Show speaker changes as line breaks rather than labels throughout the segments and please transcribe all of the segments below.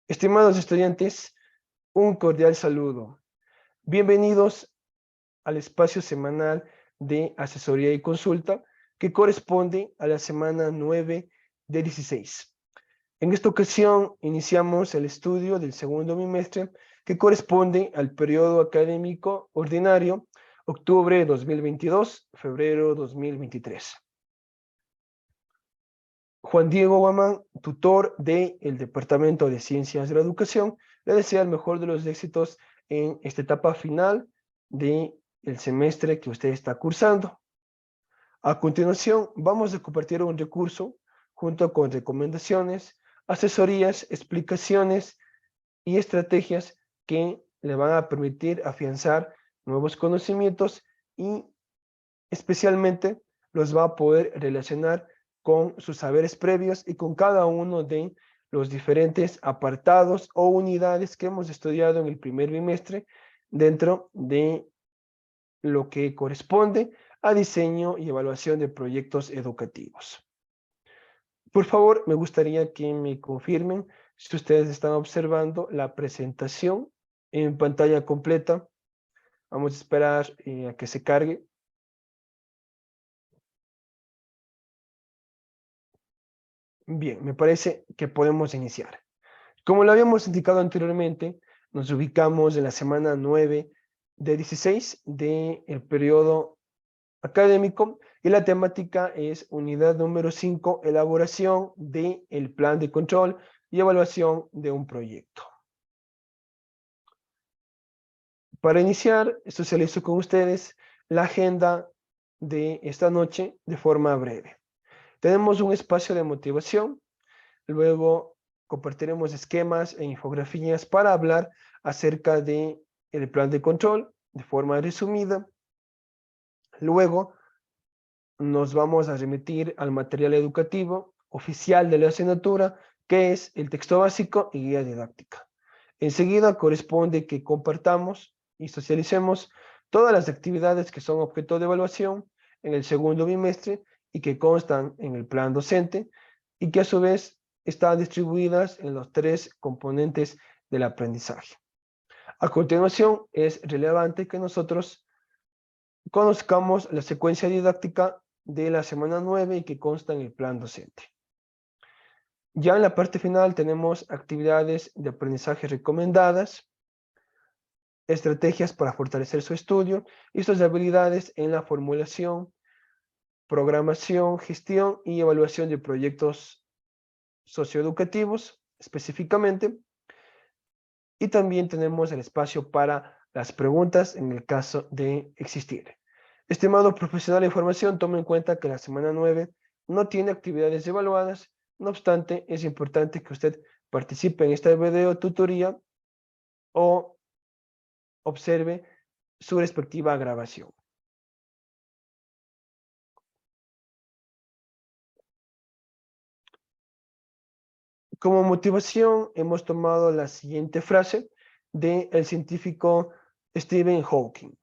Estimados estudiantes, un cordial saludo. Bienvenidos al espacio semanal de asesoría y consulta que corresponde a la semana 9 de 16. En esta ocasión iniciamos el estudio del segundo bimestre que corresponde al periodo académico ordinario octubre 2022, febrero 2023. Juan Diego Guamán, tutor del Departamento de Ciencias de la Educación, le desea el mejor de los éxitos en esta etapa final del semestre que usted está cursando. A continuación, vamos a compartir un recurso junto con recomendaciones, asesorías, explicaciones y estrategias que le van a permitir afianzar nuevos conocimientos y especialmente los va a poder relacionar con sus saberes previos y con cada uno de los diferentes apartados o unidades que hemos estudiado en el primer bimestre dentro de lo que corresponde a diseño y evaluación de proyectos educativos. Por favor, me gustaría que me confirmen si ustedes están observando la presentación en pantalla completa. Vamos a esperar a que se cargue. Bien, me parece que podemos iniciar. Como lo habíamos indicado anteriormente, nos ubicamos en la semana 9 de 16 del periodo académico y la temática es unidad número 5, elaboración del plan de control y evaluación de un proyecto. Para iniciar, socializo con ustedes la agenda de esta noche de forma breve. Tenemos un espacio de motivación, luego compartiremos esquemas e infografías para hablar acerca del plan de control de forma resumida. Luego nos vamos a remitir al material educativo oficial de la asignatura, que es el texto básico y guía didáctica. Enseguida corresponde que compartamos y socialicemos todas las actividades que son objeto de evaluación en el segundo bimestre y que constan en el plan docente y que a su vez están distribuidas en los 3 componentes del aprendizaje. A continuación, es relevante que nosotros conozcamos la secuencia didáctica de la semana 9 y que consta en el plan docente. Ya en la parte final tenemos actividades de aprendizaje recomendadas, estrategias para fortalecer su estudio y sus habilidades en la formulación, programación, gestión y evaluación de proyectos socioeducativos específicamente. Y también tenemos el espacio para las preguntas en el caso de existir. Estimado profesional de información, tome en cuenta que la semana 9 no tiene actividades evaluadas. No obstante, es importante que usted participe en esta video tutoría o observe su respectiva grabación. Como motivación hemos tomado la siguiente frase del científico Stephen Hawking.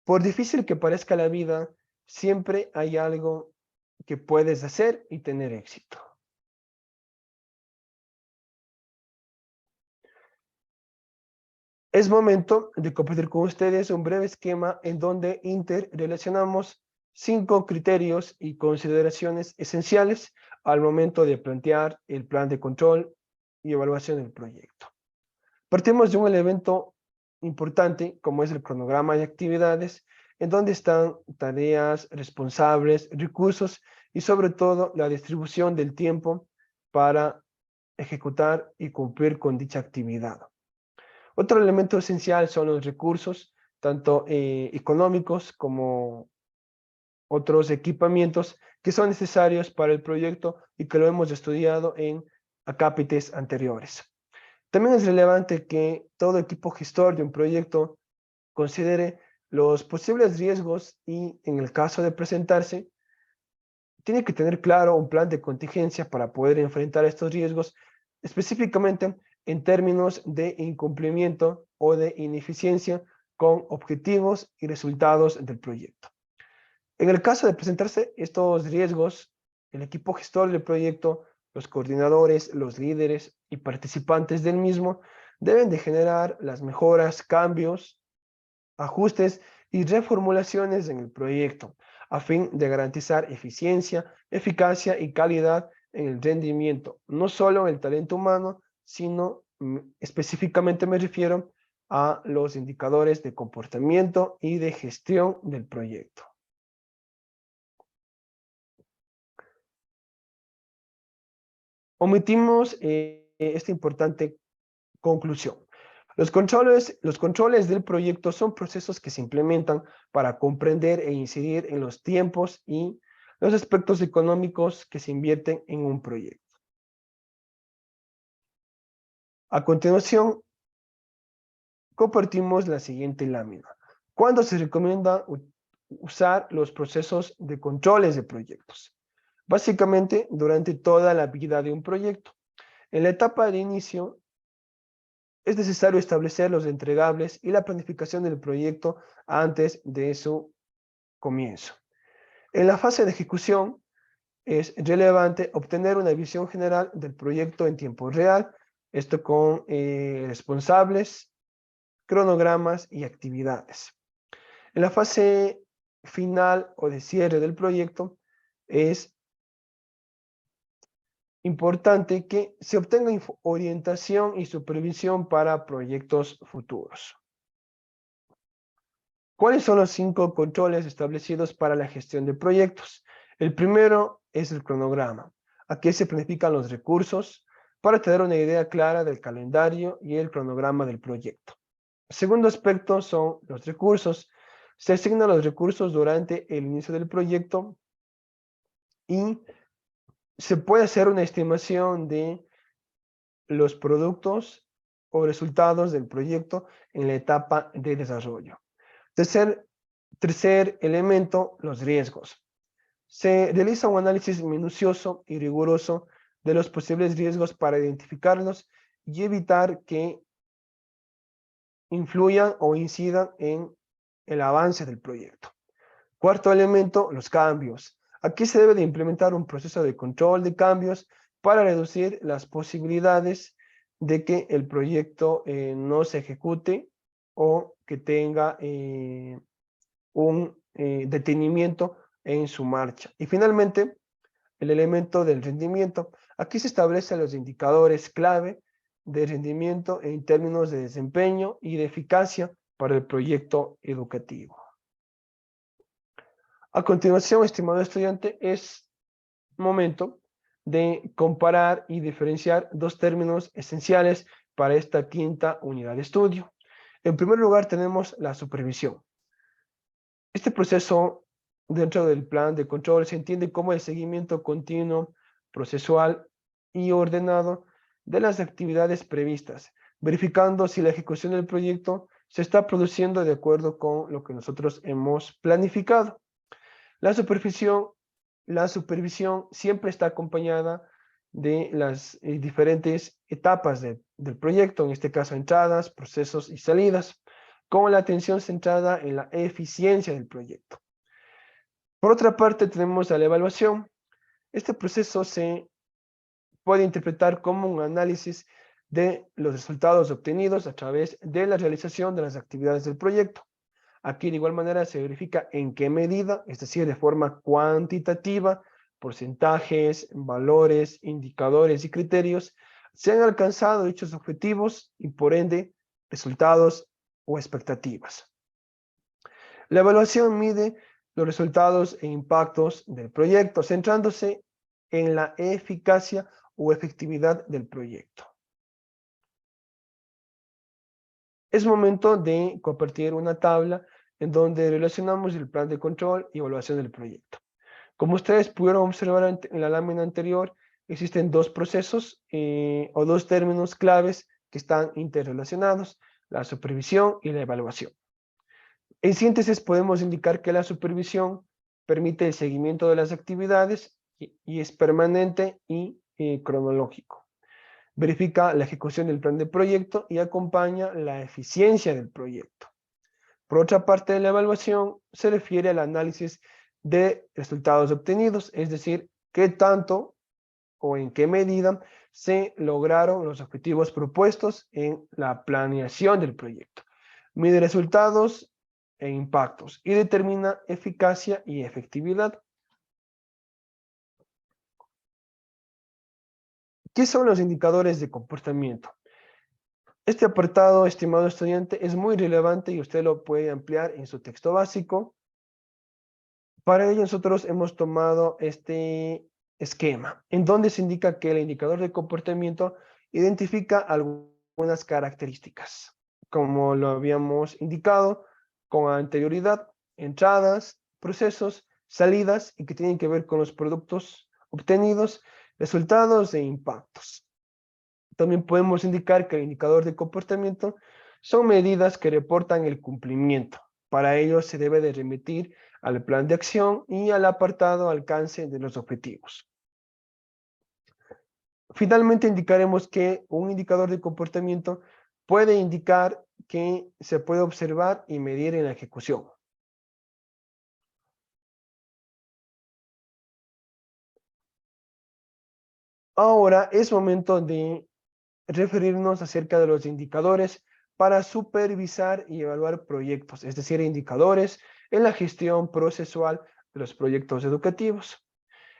Por difícil que parezca la vida, siempre hay algo que puedes hacer y tener éxito. Es momento de compartir con ustedes un breve esquema en donde interrelacionamos 5 criterios y consideraciones esenciales al momento de plantear el plan de control y evaluación del proyecto. Partimos de un elemento importante como es el cronograma de actividades, en donde están tareas, responsables, recursos y sobre todo la distribución del tiempo para ejecutar y cumplir con dicha actividad. Otro elemento esencial son los recursos, tanto económicos como otros equipamientos que son necesarios para el proyecto y que lo hemos estudiado en acápites anteriores. También es relevante que todo equipo gestor de un proyecto considere los posibles riesgos y, en el caso de presentarse, tiene que tener claro un plan de contingencia para poder enfrentar estos riesgos, específicamente en términos de incumplimiento o de ineficiencia con objetivos y resultados del proyecto. En el caso de presentarse estos riesgos, el equipo gestor del proyecto, los coordinadores, los líderes y participantes del mismo deben de generar las mejoras, cambios, ajustes y reformulaciones en el proyecto, a fin de garantizar eficiencia, eficacia y calidad en el rendimiento, no solo en el talento humano, sino específicamente me refiero a los indicadores de comportamiento y de gestión del proyecto. Omitimos esta importante conclusión. Los controles del proyecto son procesos que se implementan para comprender e incidir en los tiempos y los aspectos económicos que se invierten en un proyecto. A continuación, compartimos la siguiente lámina. ¿Cuándo se recomienda usar los procesos de controles de proyectos? Básicamente, durante toda la vida de un proyecto. En la etapa de inicio, es necesario establecer los entregables y la planificación del proyecto antes de su comienzo. En la fase de ejecución, es relevante obtener una visión general del proyecto en tiempo real, esto con responsables, cronogramas y actividades. En la fase final o de cierre del proyecto, es importante que se obtenga orientación y supervisión para proyectos futuros. ¿Cuáles son los 5 controles establecidos para la gestión de proyectos? El primero es el cronograma. Aquí se planifican los recursos para tener una idea clara del calendario y el cronograma del proyecto. El segundo aspecto son los recursos. Se asignan los recursos durante el inicio del proyecto y se puede hacer una estimación de los productos o resultados del proyecto en la etapa de desarrollo. Tercer elemento, los riesgos. Se realiza un análisis minucioso y riguroso de los posibles riesgos para identificarlos y evitar que influyan o incidan en el avance del proyecto. Cuarto elemento, los cambios. Aquí se debe de implementar un proceso de control de cambios para reducir las posibilidades de que el proyecto no se ejecute o que tenga un detenimiento en su marcha. Y finalmente, el elemento del rendimiento. Aquí se establecen los indicadores clave de rendimiento en términos de desempeño y de eficacia para el proyecto educativo. A continuación, estimado estudiante, es momento de comparar y diferenciar dos términos esenciales para esta quinta unidad de estudio. En primer lugar, tenemos la supervisión. Este proceso dentro del plan de control se entiende como el seguimiento continuo, procesual y ordenado de las actividades previstas, verificando si la ejecución del proyecto se está produciendo de acuerdo con lo que nosotros hemos planificado. La supervisión siempre está acompañada de las diferentes etapas del proyecto, en este caso entradas, procesos y salidas, con la atención centrada en la eficiencia del proyecto. Por otra parte, tenemos la evaluación. Este proceso se puede interpretar como un análisis de los resultados obtenidos a través de la realización de las actividades del proyecto. Aquí de igual manera se verifica en qué medida, es decir, de forma cuantitativa, porcentajes, valores, indicadores y criterios, se han alcanzado dichos objetivos y por ende resultados o expectativas. La evaluación mide los resultados e impactos del proyecto, centrándose en la eficacia o efectividad del proyecto. Es momento de compartir una tabla en donde relacionamos el plan de control y evaluación del proyecto. Como ustedes pudieron observar en la lámina anterior, existen dos procesos o dos términos claves que están interrelacionados, la supervisión y la evaluación. En síntesis, podemos indicar que la supervisión permite el seguimiento de las actividades y es permanente y cronológico. Verifica la ejecución del plan de proyecto y acompaña la eficiencia del proyecto. Por otra parte, la evaluación se refiere al análisis de resultados obtenidos, es decir, qué tanto o en qué medida se lograron los objetivos propuestos en la planeación del proyecto. Mide resultados e impactos y determina eficacia y efectividad. ¿Qué son los indicadores de comportamiento? Este apartado, estimado estudiante, es muy relevante y usted lo puede ampliar en su texto básico. Para ello nosotros hemos tomado este esquema, en donde se indica que el indicador de comportamiento identifica algunas características, como lo habíamos indicado con anterioridad, entradas, procesos, salidas y que tienen que ver con los productos obtenidos, resultados e impactos. También podemos indicar que el indicador de comportamiento son medidas que reportan el cumplimiento. Para ello se debe de remitir al plan de acción y al apartado alcance de los objetivos. Finalmente indicaremos que un indicador de comportamiento puede indicar que se puede observar y medir en la ejecución. Ahora es momento de referirnos acerca de los indicadores para supervisar y evaluar proyectos, es decir, indicadores en la gestión procesual de los proyectos educativos.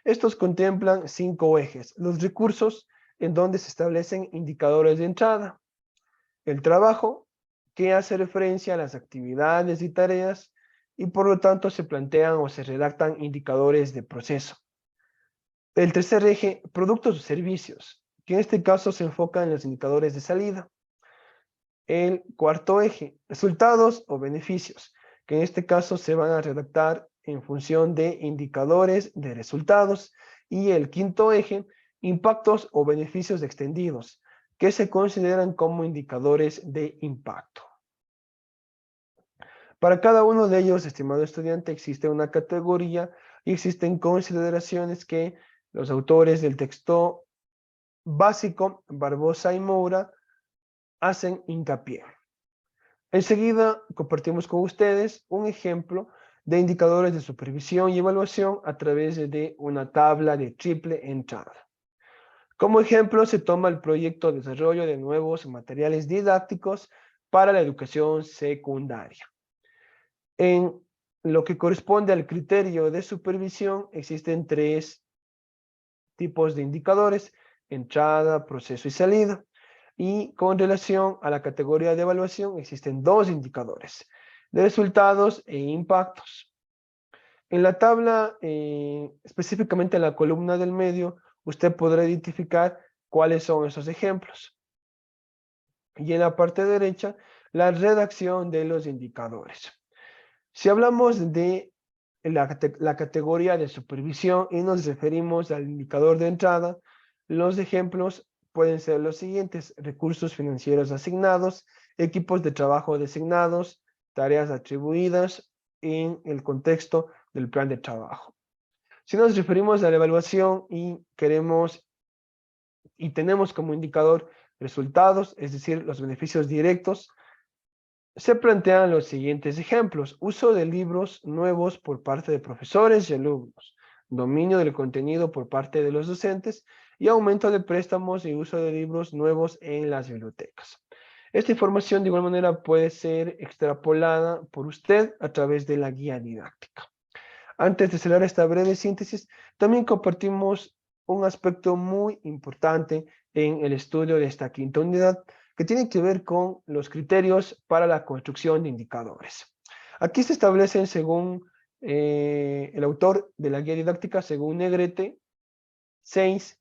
Estos contemplan 5 ejes: los recursos, en donde se establecen indicadores de entrada; el trabajo, que hace referencia a las actividades y tareas, y por lo tanto se plantean o se redactan indicadores de proceso; el tercer eje, productos o servicios, que en este caso se enfoca en los indicadores de salida; el cuarto eje, resultados o beneficios, que en este caso se van a redactar en función de indicadores de resultados; y el quinto eje, impactos o beneficios extendidos, que se consideran como indicadores de impacto. Para cada uno de ellos, estimado estudiante, existe una categoría y existen consideraciones que los autores del texto básico, Barbosa y Moura, hacen hincapié. Enseguida compartimos con ustedes un ejemplo de indicadores de supervisión y evaluación a través de una tabla de triple entrada. Como ejemplo se toma el proyecto de desarrollo de nuevos materiales didácticos para la educación secundaria. En lo que corresponde al criterio de supervisión, existen 3 tipos de indicadores: entrada, proceso y salida. Y con relación a la categoría de evaluación, existen 2 indicadores: de resultados e impactos. En la tabla, específicamente en la columna del medio, usted podrá identificar cuáles son esos ejemplos. Y en la parte derecha, la redacción de los indicadores. Si hablamos de la categoría de supervisión y nos referimos al indicador de entrada, los ejemplos pueden ser los siguientes: recursos financieros asignados, equipos de trabajo designados, tareas atribuidas en el contexto del plan de trabajo. Si nos referimos a la evaluación y tenemos como indicador resultados, es decir, los beneficios directos, se plantean los siguientes ejemplos: uso de libros nuevos por parte de profesores y alumnos, dominio del contenido por parte de los docentes y aumento de préstamos y uso de libros nuevos en las bibliotecas. Esta información de igual manera puede ser extrapolada por usted a través de la guía didáctica. Antes de cerrar esta breve síntesis, también compartimos un aspecto muy importante en el estudio de esta quinta unidad, que tiene que ver con los criterios para la construcción de indicadores. Aquí se establecen, según el autor de la guía didáctica, según Negrete, 6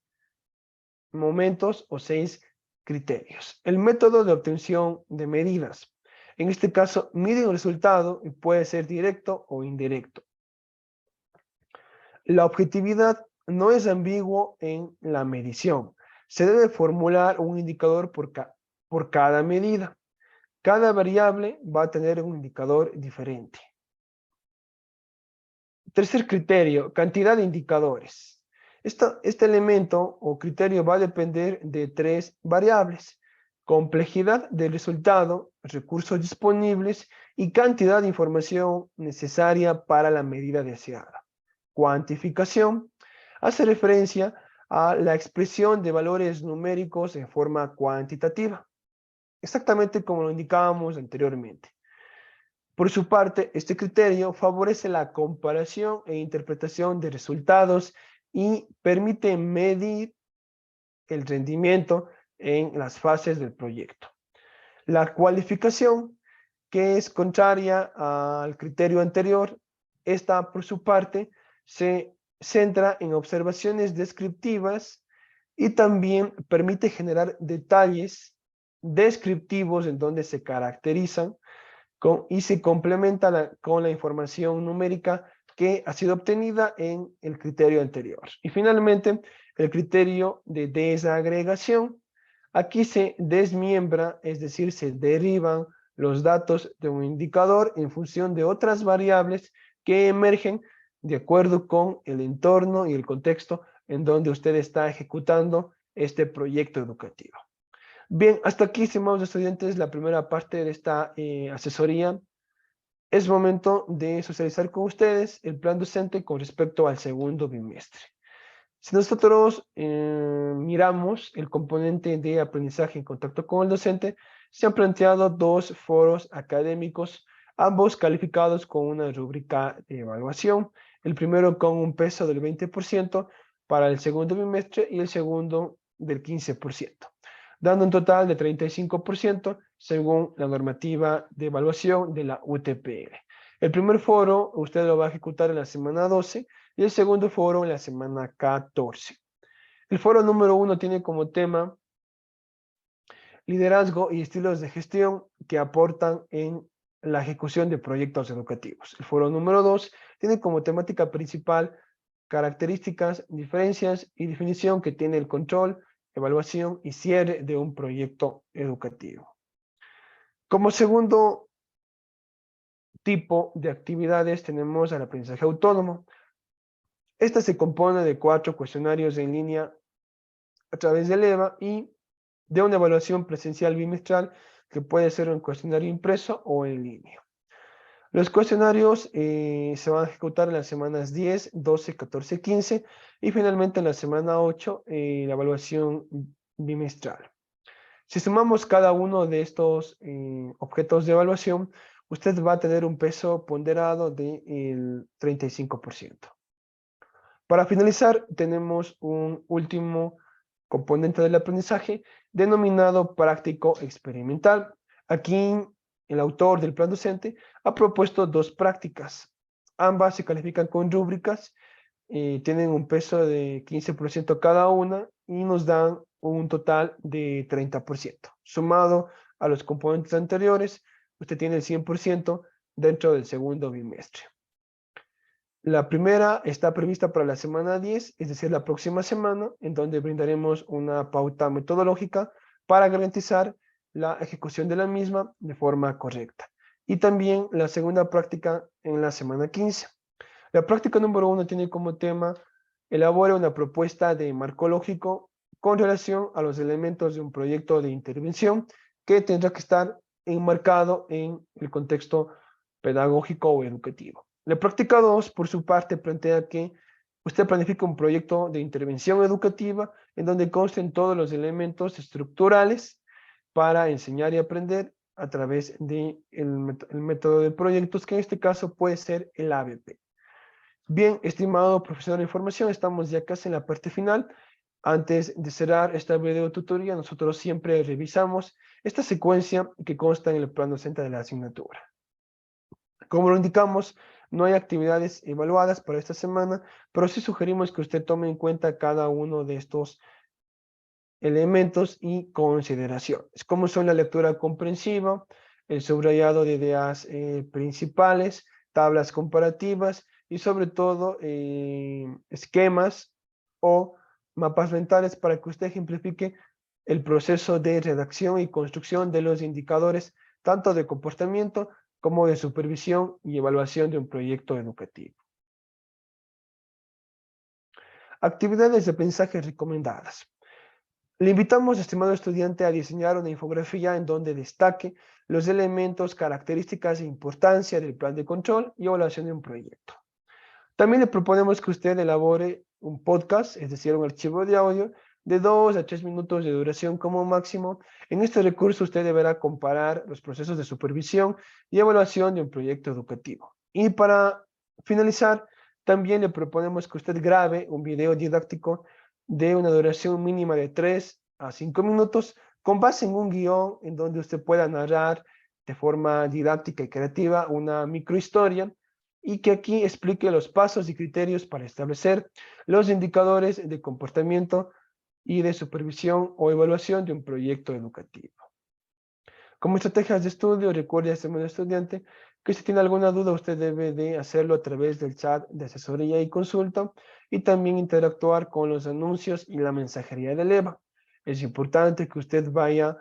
momentos o 6 criterios. El método de obtención de medidas. En este caso, mide un resultado y puede ser directo o indirecto. La objetividad no es ambiguo en la medición. Se debe formular un indicador por cada medida. Cada variable va a tener un indicador diferente. Tercer criterio, cantidad de indicadores. Este elemento o criterio va a depender de 3 variables: complejidad del resultado, recursos disponibles y cantidad de información necesaria para la medida deseada. Cuantificación hace referencia a la expresión de valores numéricos en forma cuantitativa, exactamente como lo indicábamos anteriormente. Por su parte, este criterio favorece la comparación e interpretación de resultados y permite medir el rendimiento en las fases del proyecto. La cualificación, que es contraria al criterio anterior, esta por su parte se centra en observaciones descriptivas y también permite generar detalles descriptivos en donde se caracterizan y se complementa con la información numérica que ha sido obtenida en el criterio anterior. Y finalmente, el criterio de desagregación. Aquí se desmiembra, es decir, se derivan los datos de un indicador en función de otras variables que emergen de acuerdo con el entorno y el contexto en donde usted está ejecutando este proyecto educativo. Bien, hasta aquí, estimados estudiantes, la primera parte de esta asesoría. Es momento de socializar con ustedes el plan docente con respecto al segundo bimestre. Si nosotros miramos el componente de aprendizaje en contacto con el docente, se han planteado dos foros académicos, ambos calificados con una rúbrica de evaluación. El primero con un peso del 20% para el segundo bimestre y el segundo del 15%, dando un total de 35% según la normativa de evaluación de la UTPL. El primer foro usted lo va a ejecutar en la semana 12 y el segundo foro en la semana 14. El foro número 1 tiene como tema liderazgo y estilos de gestión que aportan en la ejecución de proyectos educativos. El foro número 2 tiene como temática principal características, diferencias y definición que tiene el control, evaluación y cierre de un proyecto educativo. Como segundo tipo de actividades tenemos al aprendizaje autónomo. Esta se compone de 4 cuestionarios en línea a través del EVA y de una evaluación presencial bimestral que puede ser un cuestionario impreso o en línea. Los cuestionarios se van a ejecutar en las semanas 10, 12, 14, 15 y finalmente en la semana 8 la evaluación bimestral. Si sumamos cada uno de estos objetos de evaluación, usted va a tener un peso ponderado del 35%. Para finalizar, tenemos un último componente del aprendizaje denominado práctico experimental. Aquí el autor del plan docente ha propuesto dos prácticas. Ambas se califican con rúbricas, tienen un peso de 15% cada una y nos dan un total de 30%. Sumado a los componentes anteriores, usted tiene el 100% dentro del segundo bimestre. La primera está prevista para la semana 10, es decir, la próxima semana, en donde brindaremos una pauta metodológica para garantizar la ejecución de la misma de forma correcta. Y también la segunda práctica en la semana 15. La práctica número 1 tiene como tema elabora una propuesta de marco lógico con relación a los elementos de un proyecto de intervención que tendrá que estar enmarcado en el contexto pedagógico o educativo. La práctica 2, por su parte, plantea que usted planifica un proyecto de intervención educativa en donde consten todos los elementos estructurales para enseñar y aprender a través del método de proyectos, que en este caso puede ser el ABP. Bien, estimado profesor de información, estamos ya casi en la parte final. Antes de cerrar esta video tutoría, nosotros siempre revisamos esta secuencia que consta en el plan docente de la asignatura. Como lo indicamos, no hay actividades evaluadas para esta semana, pero sí sugerimos que usted tome en cuenta cada uno de estos elementos y consideraciones, como son la lectura comprensiva, el subrayado de ideas principales, tablas comparativas y sobre todo esquemas o mapas mentales para que usted ejemplifique el proceso de redacción y construcción de los indicadores tanto de comportamiento como de supervisión y evaluación de un proyecto educativo. Actividades de aprendizaje recomendadas. Le invitamos, estimado estudiante, a diseñar una infografía en donde destaque los elementos, características e importancia del plan de control y evaluación de un proyecto. También le proponemos que usted elabore un podcast, es decir, un archivo de audio de 2 a 3 minutos de duración como máximo. En este recurso usted deberá comparar los procesos de supervisión y evaluación de un proyecto educativo. Y para finalizar, también le proponemos que usted grabe un video didáctico de una duración mínima de 3 a 5 minutos con base en un guión en donde usted pueda narrar de forma didáctica y creativa una microhistoria y que aquí explique los pasos y criterios para establecer los indicadores de comportamiento y de supervisión o evaluación de un proyecto educativo. Como estrategias de estudio, recuerde, estimado estudiante, que si tiene alguna duda, usted debe de hacerlo a través del chat de asesoría y consulta y también interactuar con los anuncios y la mensajería del EVA. Es importante que usted vaya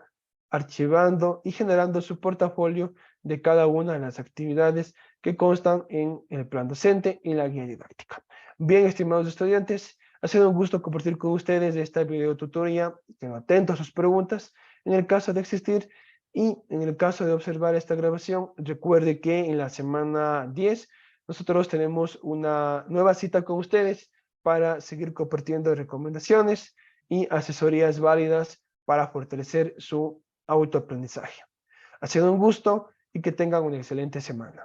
archivando y generando su portafolio de cada una de las actividades que constan en el plan docente y la guía didáctica. Bien, estimados estudiantes, ha sido un gusto compartir con ustedes esta videotutoría. Estén atentos a sus preguntas. En el caso de existir, y en el caso de observar esta grabación, recuerde que en la semana 10 nosotros tenemos una nueva cita con ustedes para seguir compartiendo recomendaciones y asesorías válidas para fortalecer su autoaprendizaje. Ha sido un gusto y que tengan una excelente semana.